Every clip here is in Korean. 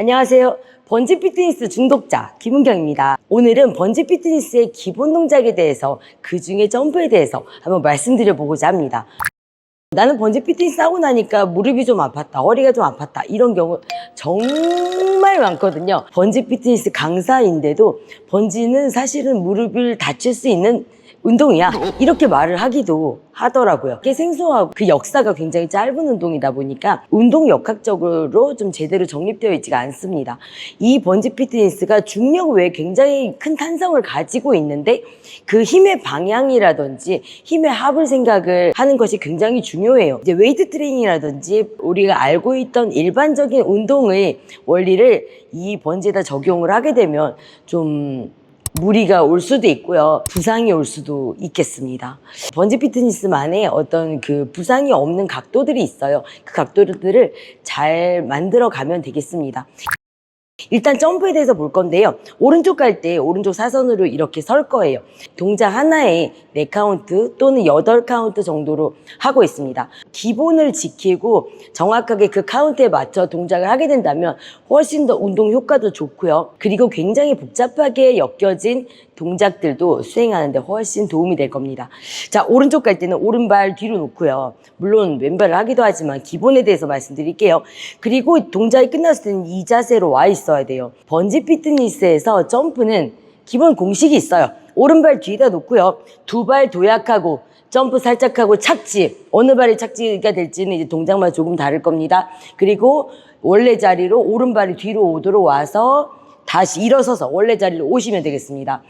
안녕하세요. 번지 피트니스 중독자 김은경입니다. 오늘은 번지 피트니스의 기본 동작에 대해서 그 중에 점프에 대해서 한번 말씀드려보고자 합니다. 나는 번지 피트니스 하고 나니까 무릎이 좀 아팠다, 허리가 좀 아팠다 이런 경우 정말 많거든요. 번지 피트니스 강사인데도 번지는 사실은 무릎을 다칠 수 있는 운동이야 이렇게 말을 하기도 하더라고요. 그게 생소하고 그 역사가 굉장히 짧은 운동이다 보니까 운동 역학적으로 좀 제대로 정립되어 있지가 않습니다. 이 번지 피트니스가 중력 외에 굉장히 큰 탄성을 가지고 있는데 그 힘의 방향이라든지 힘의 합을 생각을 하는 것이 굉장히 중요해요. 이제 웨이트 트레이닝이라든지 우리가 알고 있던 일반적인 운동의 원리를 이 번지에다 적용을 하게 되면 좀 무리가 올 수도 있고요. 부상이 올 수도 있겠습니다. 번지 피트니스만의 어떤 그 부상이 없는 각도들이 있어요. 그 각도들을 잘 만들어 가면 되겠습니다. 일단 점프에 대해서 볼 건데요. 오른쪽 갈 때 오른쪽 사선으로 이렇게 설 거예요. 동작 하나에 4카운트 또는 8카운트 정도로 하고 있습니다. 기본을 지키고 정확하게 그 카운트에 맞춰 동작을 하게 된다면 훨씬 더 운동 효과도 좋고요. 그리고 굉장히 복잡하게 엮여진 동작들도 수행하는데 훨씬 도움이 될 겁니다. 자, 오른쪽 갈 때는 오른발 뒤로 놓고요. 물론 왼발을 하기도 하지만 기본에 대해서 말씀드릴게요. 그리고 동작이 끝났을 때는 이 자세로 와 있어야 돼요. 번지 피트니스에서 점프는 기본 공식이 있어요. 오른발 뒤에다 놓고요. 두 발 도약하고 점프 살짝 하고 착지. 어느 발이 착지가 될지는 이제 동작만 조금 다를 겁니다. 그리고 원래 자리로 오른발이 뒤로 오도록 와서 다시 일어서서 원래 자리로 오시면 되겠습니다.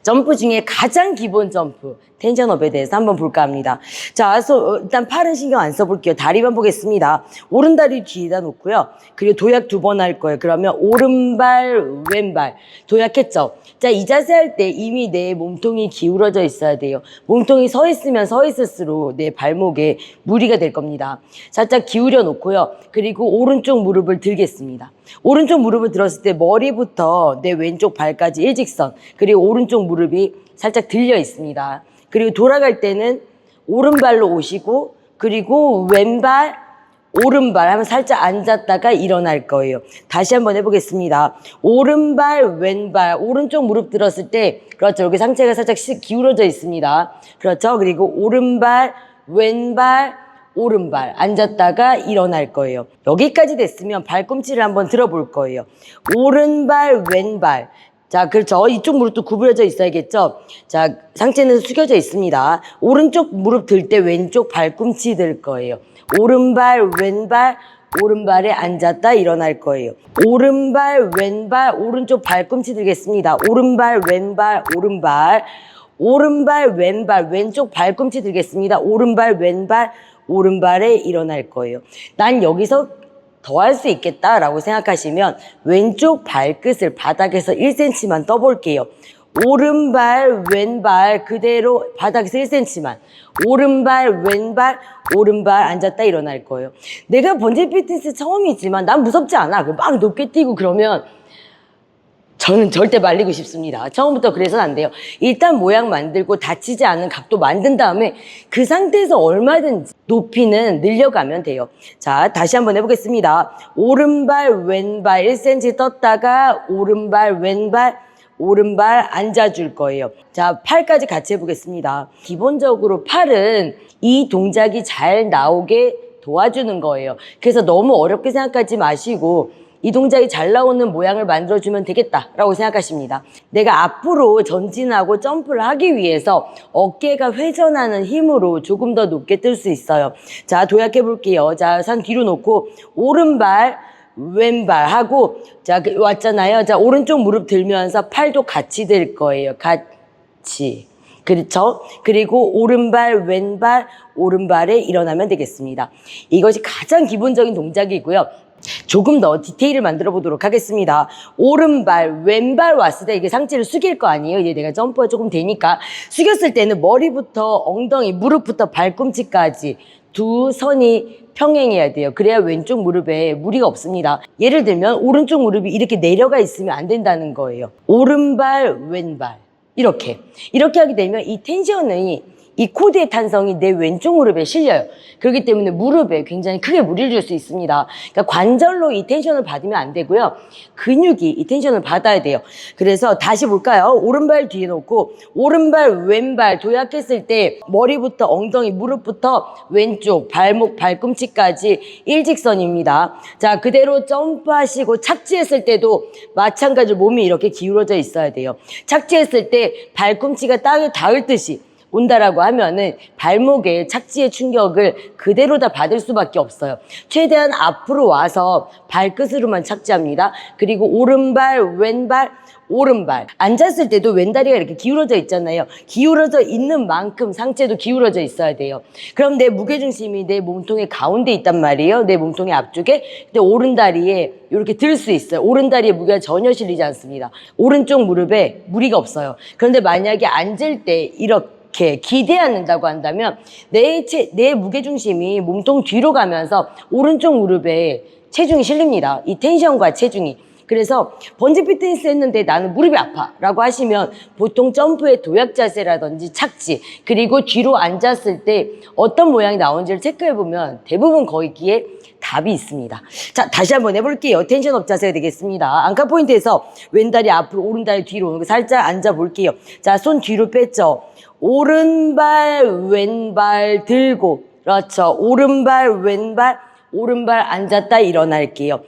점프 중에 가장 기본 점프, 텐션업에 대해서 한번 볼까 합니다. 자, 일단 팔은 신경 안 써볼게요. 다리만 보겠습니다. 오른다리 뒤에다 놓고요. 그리고 도약 2번 할 거예요. 그러면 오른발, 왼발. 도약했죠? 자, 이 자세 할 때 이미 내 몸통이 기울어져 있어야 돼요. 몸통이 서 있으면 서 있을수록 내 발목에 무리가 될 겁니다. 살짝 기울여 놓고요. 그리고 오른쪽 무릎을 들겠습니다. 오른쪽 무릎을 들었을 때 머리부터 내 왼쪽 발까지 일직선, 그리고 오른쪽 무릎이 살짝 들려 있습니다. 그리고 돌아갈 때는 오른발로 오시고 그리고 왼발, 오른발 하면 살짝 앉았다가 일어날 거예요. 다시 한번 해보겠습니다. 오른발, 왼발, 오른쪽 무릎 들었을 때 그렇죠. 여기 상체가 살짝 기울어져 있습니다. 그렇죠. 그리고 오른발, 왼발, 오른발 앉았다가 일어날 거예요. 여기까지 됐으면 발꿈치를 한번 들어볼 거예요. 오른발, 왼발. 자, 그렇죠. 이쪽 무릎도 구부려져 있어야겠죠. 자, 상체는 숙여져 있습니다. 오른쪽 무릎 들 때 왼쪽 발꿈치 들 거예요. 오른발, 왼발, 오른발에 앉았다 일어날 거예요. 오른발, 왼발, 오른쪽 발꿈치 들겠습니다. 오른발, 왼발, 오른발. 오른발, 왼발, 왼쪽 발꿈치 들겠습니다. 오른발, 왼발, 오른발에 일어날 거예요. 난 여기서 더 할 수 있겠다라고 생각하시면 왼쪽 발끝을 바닥에서 1cm만 떠볼게요. 오른발, 왼발 그대로 바닥에서 1cm만. 오른발, 왼발, 오른발 앉았다 일어날 거예요. 내가 번지 피트니스 처음이지만 난 무섭지 않아. 막 높게 뛰고 그러면 저는 절대 말리고 싶습니다. 처음부터 그래서는 안 돼요. 일단 모양 만들고 다치지 않은 각도 만든 다음에 그 상태에서 얼마든지 높이는 늘려가면 돼요. 자, 다시 한번 해보겠습니다. 오른발, 왼발 1cm 떴다가 오른발, 왼발, 오른발 앉아줄 거예요. 자, 팔까지 같이 해보겠습니다. 기본적으로 팔은 이 동작이 잘 나오게 도와주는 거예요. 그래서 너무 어렵게 생각하지 마시고 이 동작이 잘 나오는 모양을 만들어주면 되겠다라고 생각하십니다. 내가 앞으로 전진하고 점프를 하기 위해서 어깨가 회전하는 힘으로 조금 더 높게 뜰 수 있어요. 자, 도약해 볼게요. 자, 산 뒤로 놓고 오른발, 왼발 하고 자, 왔잖아요. 자, 오른쪽 무릎 들면서 팔도 같이 들 거예요. 같이. 그렇죠? 그리고 오른발, 왼발, 오른발에 일어나면 되겠습니다. 이것이 가장 기본적인 동작이고요. 조금 더 디테일을 만들어 보도록 하겠습니다. 오른발, 왼발 왔을 때 이게 상체를 숙일 거 아니에요? 이제 내가 점프가 조금 되니까 숙였을 때는 머리부터 엉덩이, 무릎부터 발꿈치까지 두 선이 평행해야 돼요. 그래야 왼쪽 무릎에 무리가 없습니다. 예를 들면 오른쪽 무릎이 이렇게 내려가 있으면 안 된다는 거예요. 오른발, 왼발 이렇게 하게 되면 이 텐션이 이 코드의 탄성이 내 왼쪽 무릎에 실려요. 그렇기 때문에 무릎에 굉장히 크게 무리를 줄 수 있습니다. 그러니까 관절로 이 텐션을 받으면 안 되고요. 근육이 이 텐션을 받아야 돼요. 그래서 다시 볼까요? 오른발 뒤에 놓고 오른발 왼발 도약했을 때 머리부터 엉덩이 무릎부터 왼쪽 발목 발꿈치까지 일직선입니다. 자, 그대로 점프하시고 착지했을 때도 마찬가지로 몸이 이렇게 기울어져 있어야 돼요. 착지했을 때 발꿈치가 땅에 닿을 듯이 온다라고 하면은 발목에 착지의 충격을 그대로 다 받을 수밖에 없어요. 최대한 앞으로 와서 발끝으로만 착지합니다. 그리고 오른발, 왼발, 오른발. 앉았을 때도 왼다리가 이렇게 기울어져 있잖아요. 기울어져 있는 만큼 상체도 기울어져 있어야 돼요. 그럼 내 무게중심이 내 몸통의 가운데 있단 말이에요. 내 몸통의 앞쪽에. 근데 오른다리에 이렇게 들 수 있어요. 오른다리에 무게가 전혀 실리지 않습니다. 오른쪽 무릎에 무리가 없어요. 그런데 만약에 앉을 때 이렇게 기대 앉는다고 한다면 내 무게중심이 몸통 뒤로 가면서 오른쪽 무릎에 체중이 실립니다. 이 텐션과 체중이. 그래서 번지 피트니스 했는데 나는 무릎이 아파 라고 하시면 보통 점프의 도약 자세라든지 착지 그리고 뒤로 앉았을 때 어떤 모양이 나오는지를 체크해보면 대부분 거기에 답이 있습니다. 자, 다시 한번 해볼게요. 텐션업 자세가 되겠습니다. 안카 포인트에서 왼다리 앞으로 오른다리 뒤로 오는 거 살짝 앉아볼게요. 자, 손 뒤로 뺐죠. 오른발 왼발 들고 그렇죠. 오른발 왼발 오른발 앉았다 일어날게요.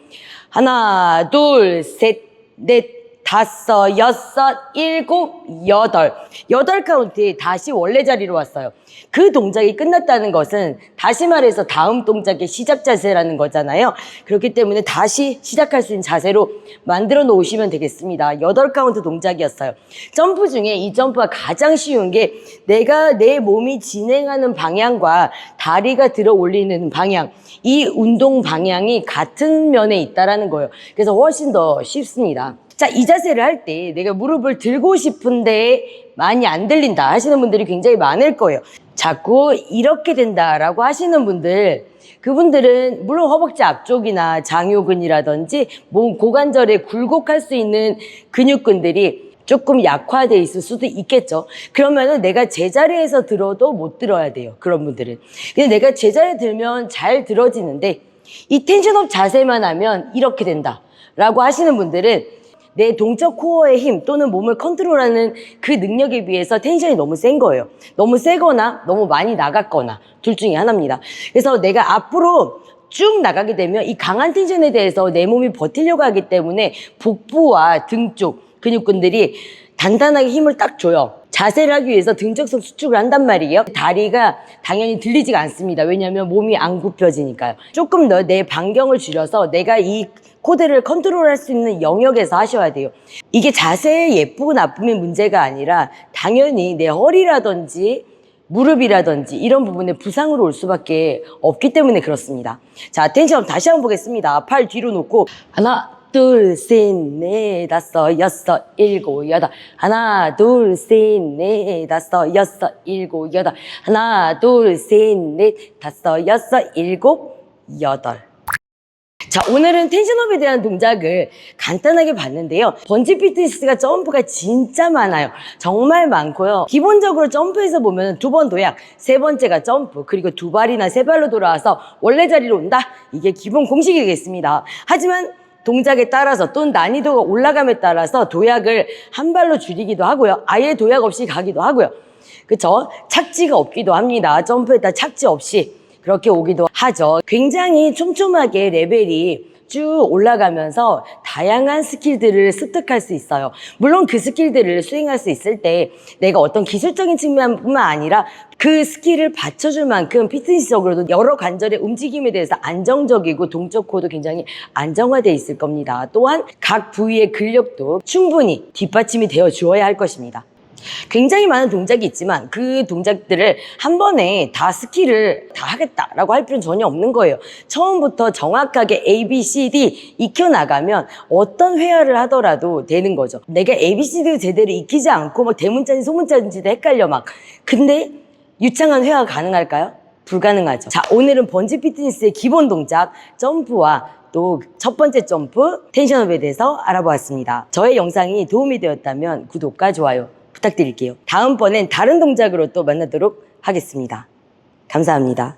하나, 둘, 셋, 넷, 다섯, 여섯, 일곱, 여덟. 8카운트에 다시 원래 자리로 왔어요. 그 동작이 끝났다는 것은 다시 말해서 다음 동작의 시작 자세라는 거잖아요. 그렇기 때문에 다시 시작할 수 있는 자세로 만들어 놓으시면 되겠습니다. 8카운트 동작이었어요. 점프 중에 이 점프가 가장 쉬운 게 내가 내 몸이 진행하는 방향과 다리가 들어 올리는 방향, 이 운동 방향이 같은 면에 있다라는 거예요. 그래서 훨씬 더 쉽습니다. 자, 이 자세를 할 때 내가 무릎을 들고 싶은데 많이 안 들린다 하시는 분들이 굉장히 많을 거예요. 자꾸 이렇게 된다라고 하시는 분들, 그분들은 물론 허벅지 앞쪽이나 장요근이라든지 몸 고관절에 굴곡할 수 있는 근육근들이 조금 약화돼 있을 수도 있겠죠. 그러면은 내가 제자리에서 들어도 못 들어야 돼요. 그런 분들은. 근데 내가 제자리에 들면 잘 들어지는데 이 텐션업 자세만 하면 이렇게 된다라고 하시는 분들은 내 동적 코어의 힘 또는 몸을 컨트롤하는 그 능력에 비해서 텐션이 너무 센 거예요. 너무 세거나 너무 많이 나갔거나 둘 중에 하나입니다. 그래서 내가 앞으로 쭉 나가게 되면 이 강한 텐션에 대해서 내 몸이 버티려고 하기 때문에 복부와 등 쪽 근육근들이 단단하게 힘을 딱 줘요. 자세를 하기 위해서 등적성 수축을 한단 말이에요. 다리가 당연히 들리지가 않습니다. 왜냐하면 몸이 안 굽혀지니까요. 조금 더 내 반경을 줄여서 내가 이 코드를 컨트롤할 수 있는 영역에서 하셔야 돼요. 이게 자세의 예쁘고 나쁨이 문제가 아니라 당연히 내 허리라든지 무릎이라든지 이런 부분에 부상으로 올 수밖에 없기 때문에 그렇습니다. 자, 텐션 다시 한번 보겠습니다. 팔 뒤로 놓고 하나, 둘, 셋, 넷, 다섯, 여섯, 일곱, 여덟. 하나, 둘, 셋, 넷, 다섯, 여섯, 일곱, 여덟. 하나, 둘, 셋, 넷, 다섯, 여섯, 일곱, 여덟. 자, 오늘은 텐션업에 대한 동작을 간단하게 봤는데요. 번지 피트니스가 점프가 진짜 많아요. 정말 많고요. 기본적으로 점프에서 보면 2번 도약, 3번째가 점프, 그리고 2발이나 3발로 돌아와서 원래 자리로 온다. 이게 기본 공식이겠습니다. 하지만 동작에 따라서 또는 난이도가 올라감에 따라서 도약을 한 발로 줄이기도 하고요. 아예 도약 없이 가기도 하고요. 그쵸? 착지가 없기도 합니다. 점프에다 착지 없이 그렇게 오기도 하죠. 굉장히 촘촘하게 레벨이 쭉 올라가면서 다양한 스킬들을 습득할 수 있어요. 물론 그 스킬들을 수행할 수 있을 때 내가 어떤 기술적인 측면뿐만 아니라 그 스킬을 받쳐줄 만큼 피트니스적으로도 여러 관절의 움직임에 대해서 안정적이고 동적 코어도 굉장히 안정화되어 있을 겁니다. 또한 각 부위의 근력도 충분히 뒷받침이 되어 주어야 할 것입니다. 굉장히 많은 동작이 있지만 그 동작들을 한 번에 다 스킬을 다 하겠다라고 할 필요는 전혀 없는 거예요. 처음부터 정확하게 A, B, C, D 익혀나가면 어떤 회화를 하더라도 되는 거죠. 내가 A, B, C, D를 제대로 익히지 않고 막 대문자인지 소문자인지도 헷갈려 막. 근데 유창한 회화가 가능할까요? 불가능하죠. 자, 오늘은 번지 피트니스의 기본 동작, 점프와 또 첫 번째 점프, 텐션업에 대해서 알아보았습니다. 저의 영상이 도움이 되었다면 구독과 좋아요 부탁드릴게요. 다음번엔 다른 동작으로 또 만나도록 하겠습니다. 감사합니다.